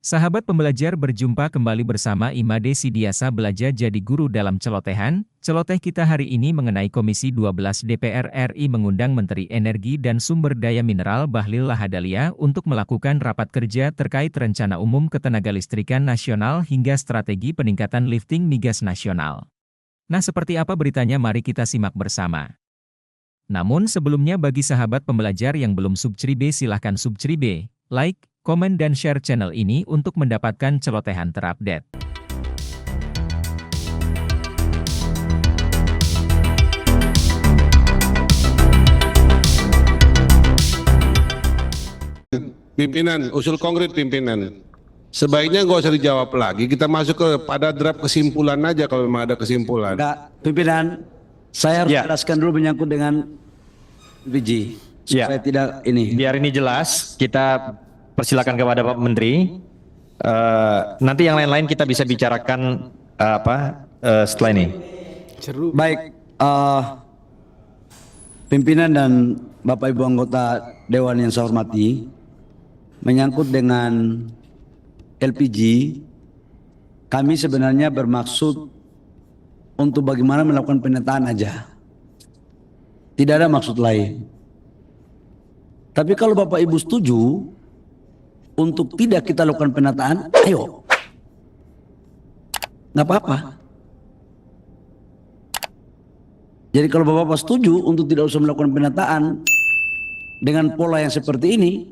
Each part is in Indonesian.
Sahabat pembelajar, berjumpa kembali bersama Imade Sidiasa Belajar Jadi Guru dalam Celotehan. Celoteh kita hari ini mengenai Komisi 12 DPR RI mengundang Menteri Energi dan Sumber Daya Mineral Bahlil Lahadalia untuk melakukan rapat kerja terkait Rencana Umum Ketenagalistrikan Nasional hingga strategi peningkatan lifting migas nasional. Nah, seperti apa beritanya, mari kita simak bersama. Namun sebelumnya, bagi sahabat pembelajar yang belum subscribe, silahkan subscribe, like, komen dan share channel ini untuk mendapatkan celotehan terupdate. Pimpinan, usul konkret pimpinan. Sebaiknya nggak usah dijawab lagi, kita masuk pada draft kesimpulan aja kalau memang ada kesimpulan. Enggak, pimpinan, saya harus jelaskan dulu menyangkut dengan LPG. Supaya tidak ini. Biar ini jelas, kita persilakan kepada Pak Menteri. Nanti yang lain-lain kita bisa bicarakan setelah ini. Baik, pimpinan dan Bapak Ibu anggota Dewan yang saya hormati, menyangkut dengan LPG, kami sebenarnya bermaksud untuk bagaimana melakukan penataan aja. Tidak ada maksud lain. Tapi kalau Bapak Ibu setuju untuk tidak kita lakukan penataan, ayo. Nggak apa-apa. Jadi kalau Bapak-Bapak setuju untuk tidak usah melakukan penataan dengan pola yang seperti ini,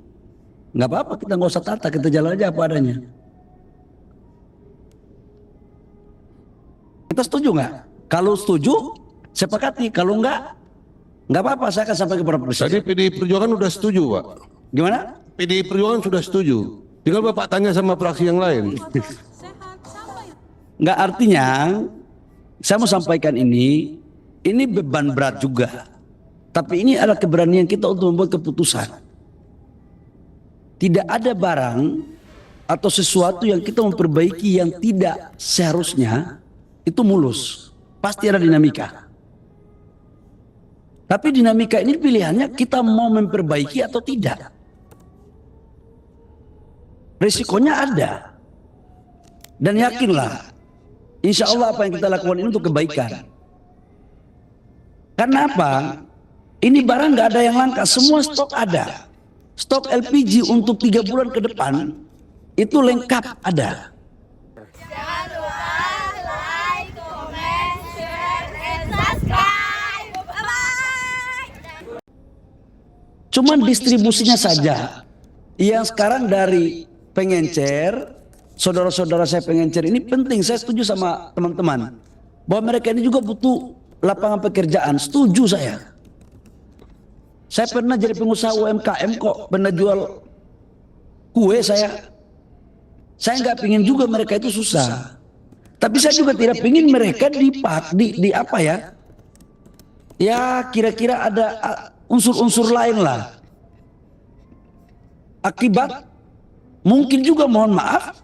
nggak apa-apa, kita nggak usah tata, kita jalan aja apa adanya. Kita setuju nggak? Kalau setuju, sepakati. Kalau nggak apa-apa, saya akan sampai kepada Presiden. Tadi PDI Perjuangan sudah setuju, Pak. Gimana? PDI Perjuangan sudah setuju. Tinggal Bapak tanya sama fraksi yang lain. Nggak, artinya saya mau sampaikan ini beban berat juga. Tapi ini adalah keberanian kita untuk membuat keputusan. Tidak ada barang atau sesuatu yang kita memperbaiki yang tidak seharusnya itu mulus. Pasti ada dinamika. Tapi dinamika ini pilihannya kita mau memperbaiki atau tidak. Risikonya ada. Dan yakinlah, insya Allah apa yang kita lakukan ini untuk kebaikan. Karena apa? Ini barang nggak ada yang langka, semua stok ada. Stok LPG untuk 3 bulan ke depan itu lengkap ada. Jangan lupa like, comment, share, and subscribe. Bye-bye. Cuman distribusinya saja. Yang sekarang dari pengencer, saudara-saudara saya pengencer ini penting. Saya setuju sama teman-teman bahwa mereka ini juga butuh lapangan pekerjaan. Setuju saya. Saya pernah jadi pengusaha UMKM kok, pernah jual kue saya. Saya nggak pingin juga mereka itu susah. Tapi saya juga tidak pingin mereka di apa ya? Ya kira-kira ada unsur-unsur lain lah. Akibat mungkin juga, mohon maaf,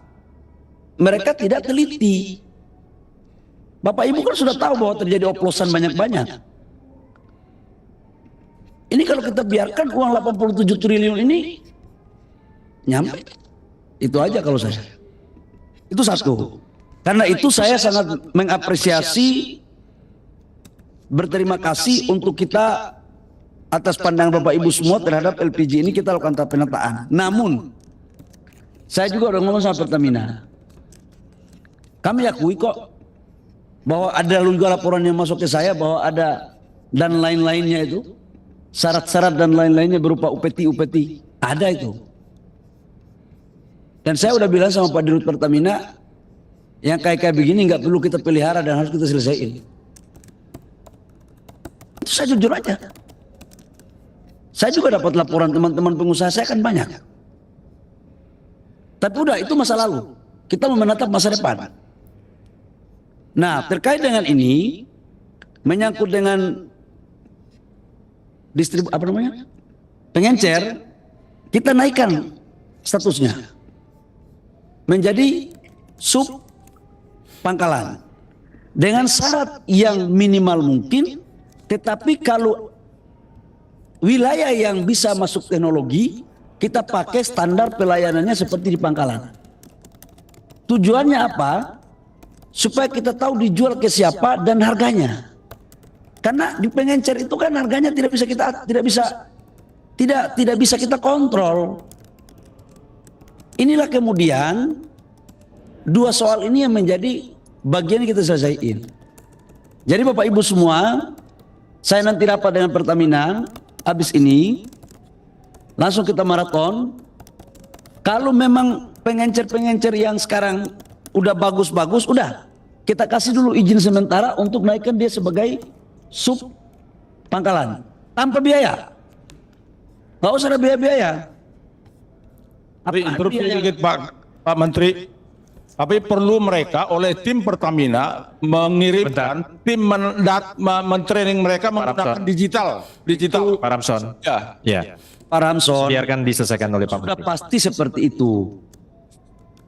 mereka tidak teliti. Bapak Ibu kan sudah tahu bahwa terjadi oplosan banyak-banyak. Ini kalau kita biarkan uang 87 triliun ini nyampe. Itu aja kalau saya. Itu satu. Karena itu saya sangat mengapresiasi, berterima kasih untuk kita atas pandangan Bapak Ibu semua terhadap LPG ini kita lakukan penataan. Namun saya juga udah ngomong sama Pertamina. Kami akui kok bahwa ada juga laporan yang masuk ke saya bahwa ada dan lain-lainnya itu. Syarat-syarat dan lain-lainnya berupa UPT. Ada itu. Dan saya udah bilang sama Pak Dirut Pertamina, yang kayak begini nggak perlu kita pelihara dan harus kita selesaikan. Itu saya jujur aja. Saya juga dapat laporan teman-teman pengusaha saya kan banyak. Tapi udah, itu masa lalu. Kita mau menatap masa depan. Nah, terkait dengan ini, menyangkut dengan pengencer, kita naikkan statusnya menjadi sub pangkalan dengan syarat yang minimal mungkin. Tetapi kalau wilayah yang bisa masuk teknologi, kita pakai standar pelayanannya seperti di pangkalan. Tujuannya apa? Supaya kita tahu dijual ke siapa dan harganya. Karena di pengencer itu kan harganya tidak bisa kita kontrol. Inilah kemudian dua soal ini yang menjadi bagian yang kita selesaiin. Jadi Bapak Ibu semua, saya nanti rapat dengan Pertamina habis ini, langsung kita maraton. Kalau memang pengencer-pengencer yang sekarang udah bagus-bagus, udah kita kasih dulu izin sementara untuk naikkan dia sebagai sub pangkalan tanpa biaya. Nggak usah ada biaya-biaya. Tapi interupsi sedikit Pak Menteri. Tapi perlu mereka oleh tim Pertamina mengirimkan tim mentraining mereka menggunakan digital. Pak Ramson. Ya. Ya. Pak Ramson, Biarkan diselesaikan oleh Pak sudah Menteri. pasti seperti itu.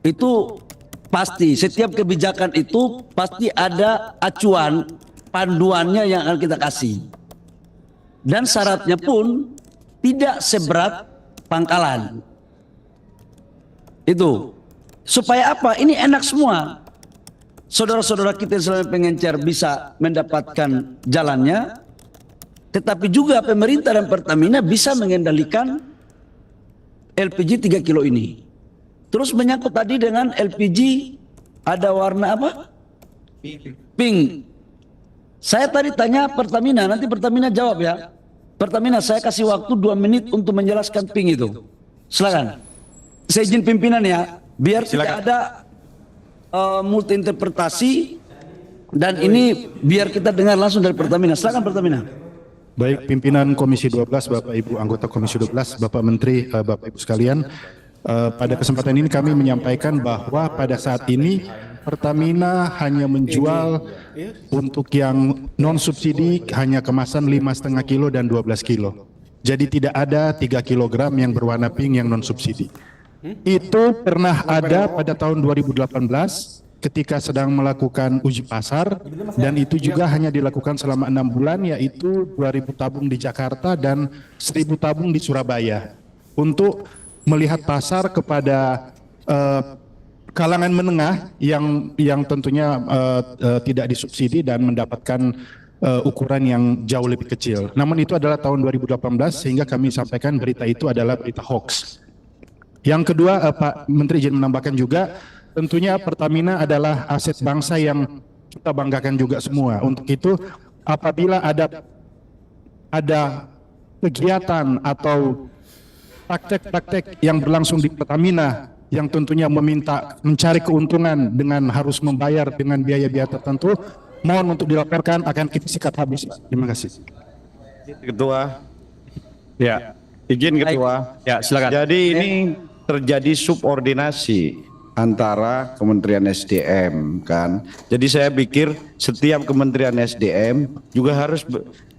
Itu pasti. Setiap kebijakan itu pasti ada acuan panduannya yang akan kita kasih. Dan syaratnya pun tidak seberat pangkalan. Itu. Supaya apa? Ini enak semua. Saudara-saudara kita yang selama pengencer bisa mendapatkan jalannya, tetapi juga pemerintah dan Pertamina bisa mengendalikan LPG 3 kilo ini. Terus menyangkut tadi dengan LPG ada warna apa? Pink. Saya tadi tanya Pertamina, nanti Pertamina jawab ya. Pertamina, saya kasih waktu 2 menit untuk menjelaskan pink itu. Silakan. Saya izin pimpinan ya. Biar tidak ada multi interpretasi dan ini biar kita dengar langsung dari Pertamina. Silakan Pertamina. Baik, pimpinan Komisi 12, Bapak Ibu anggota Komisi 12, Bapak Menteri, Bapak Ibu sekalian, pada kesempatan ini kami menyampaikan bahwa pada saat ini Pertamina hanya menjual untuk yang non subsidi hanya kemasan 5,5 kilo dan 12 kilo. Jadi tidak ada 3 kilogram yang berwarna pink yang non subsidi. Itu pernah ada pada tahun 2018 ketika sedang melakukan uji pasar dan itu juga hanya dilakukan selama 6 bulan, yaitu 2.000 tabung di Jakarta dan 1.000 tabung di Surabaya untuk melihat pasar kepada kalangan menengah yang tentunya tidak disubsidi dan mendapatkan ukuran yang jauh lebih kecil. Namun itu adalah tahun 2018 sehingga kami sampaikan berita itu adalah berita hoax. Yang kedua, Pak Menteri izin menambahkan juga, tentunya Pertamina adalah aset bangsa yang kita banggakan juga semua. Untuk itu, apabila ada kegiatan atau praktek-praktek yang berlangsung di Pertamina yang tentunya mencari keuntungan dengan harus membayar dengan biaya-biaya tertentu, mohon untuk dilaporkan, akan kita sikat habis. Terima kasih. Ketua. Ya. Izin Ketua. Ya, silakan. Jadi ini terjadi subordinasi antara Kementerian SDM kan. Jadi saya pikir setiap Kementerian SDM juga harus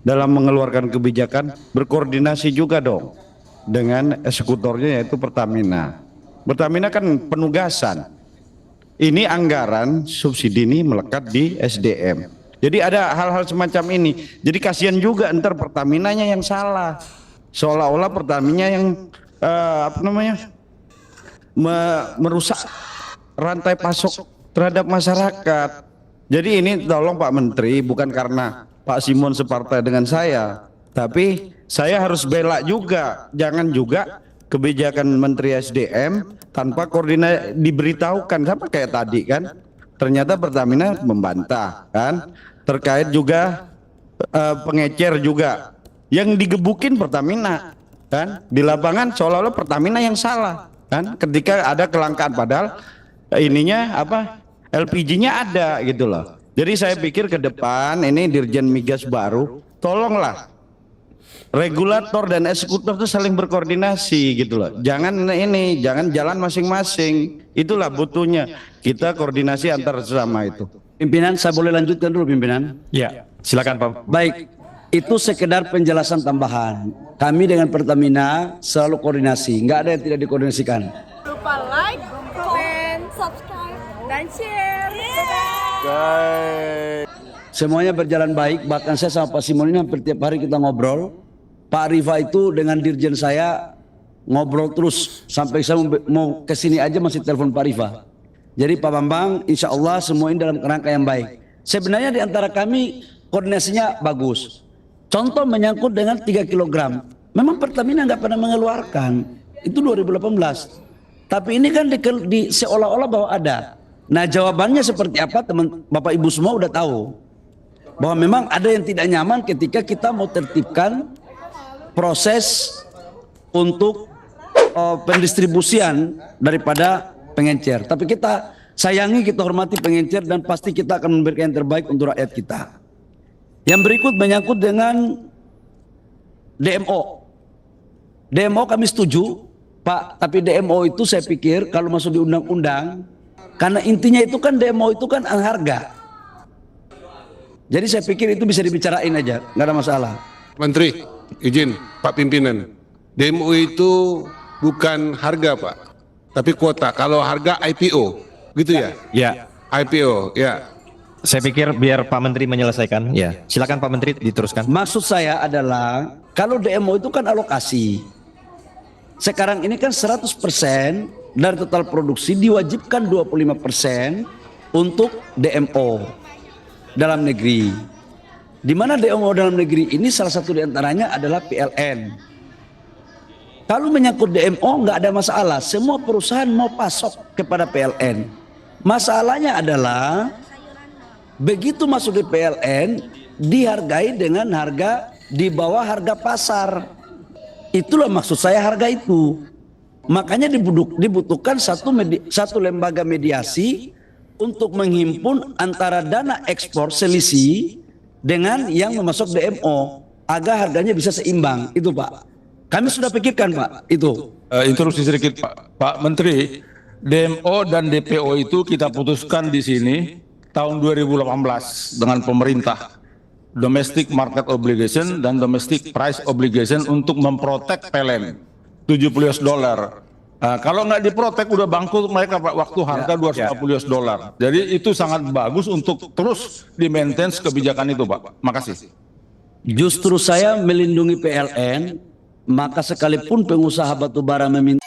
dalam mengeluarkan kebijakan berkoordinasi juga dong dengan eksekutornya yaitu Pertamina. Pertamina kan penugasan. Ini anggaran subsidi ini melekat di SDM. Jadi ada hal-hal semacam ini. Jadi kasihan juga ntar Pertaminanya yang salah. Seolah-olah Pertamina yang merusak rantai pasok terhadap masyarakat. Jadi ini tolong Pak Menteri, bukan karena Pak Simon separtai dengan saya, tapi saya harus bela juga. Jangan juga kebijakan Menteri SDM tanpa koordinasi diberitahukan, sama kayak tadi kan. Ternyata Pertamina membantah kan. Terkait juga pengecer juga. Yang digebukin Pertamina kan. Di lapangan seolah-olah Pertamina yang salah. Kan ketika ada kelangkaan padahal ininya apa LPG-nya ada gitu loh. Jadi saya pikir ke depan ini Dirjen Migas baru tolonglah regulator dan eksekutor itu saling berkoordinasi gitu loh. Jangan jalan masing-masing. Itulah butuhnya kita koordinasi antar sesama itu. Pimpinan, saya boleh lanjutkan dulu pimpinan? Ya, silakan Pak. Baik, itu sekedar penjelasan tambahan. Kami dengan Pertamina selalu koordinasi, nggak ada yang tidak dikoordinasikan. Lupa like, comment, subscribe, dan share. Semuanya berjalan baik, bahkan saya sama Pak Simon ini hampir tiap hari kita ngobrol. Pak Rifa itu dengan dirjen saya ngobrol terus, sampai saya mau kesini aja masih telepon Pak Rifa. Jadi Pak Bambang, insya Allah semua ini dalam kerangka yang baik. Sebenarnya di antara kami koordinasinya bagus. Contoh menyangkut dengan 3 kg. Memang Pertamina nggak pernah mengeluarkan. Itu 2018. Tapi ini kan seolah-olah bahwa ada. Nah jawabannya seperti apa teman Bapak Ibu semua udah tahu. Bahwa memang ada yang tidak nyaman ketika kita mau tertibkan proses untuk pendistribusian daripada pengencer. Tapi kita sayangi, kita hormati pengencer dan pasti kita akan memberikan yang terbaik untuk rakyat kita. Yang berikut menyangkut dengan DMO. DMO kami setuju, Pak, tapi DMO itu saya pikir kalau masuk di undang-undang, karena intinya itu kan DMO itu kan harga. Jadi saya pikir itu bisa dibicarain aja, nggak ada masalah. Menteri, izin Pak Pimpinan, DMO itu bukan harga Pak, tapi kuota. Kalau harga IPO, gitu ya? Ya, IPO, ya. saya pikir biar Pak Menteri menyelesaikan. Ya, silakan Pak Menteri diteruskan. Maksud saya adalah kalau DMO itu kan alokasi. Sekarang ini kan 100% dari total produksi diwajibkan 25% untuk DMO dalam negeri. Di mana DMO dalam negeri ini salah satu diantaranya adalah PLN. Kalau menyangkut DMO nggak ada masalah, semua perusahaan mau pasok kepada PLN. Masalahnya adalah begitu masuk di PLN dihargai dengan harga di bawah harga pasar. Itulah maksud saya harga itu. Makanya dibutuhkan satu lembaga mediasi untuk menghimpun antara dana ekspor selisih dengan yang memasok DMO agar harganya bisa seimbang. Itu Pak. Kami sudah pikirkan Pak itu. Interupsi sedikit Pak Menteri, DMO dan DPO itu kita putuskan di sini tahun 2018 dengan pemerintah. Domestic Market Obligation dan Domestic Price Obligation untuk memprotek PLN $70. Kalau nggak diprotek udah bangkrut mereka Pak, waktu harga $250. Jadi itu sangat bagus untuk terus di-maintain kebijakan itu Pak. Makasih. Justru saya melindungi PLN, maka sekalipun pengusaha batubara meminta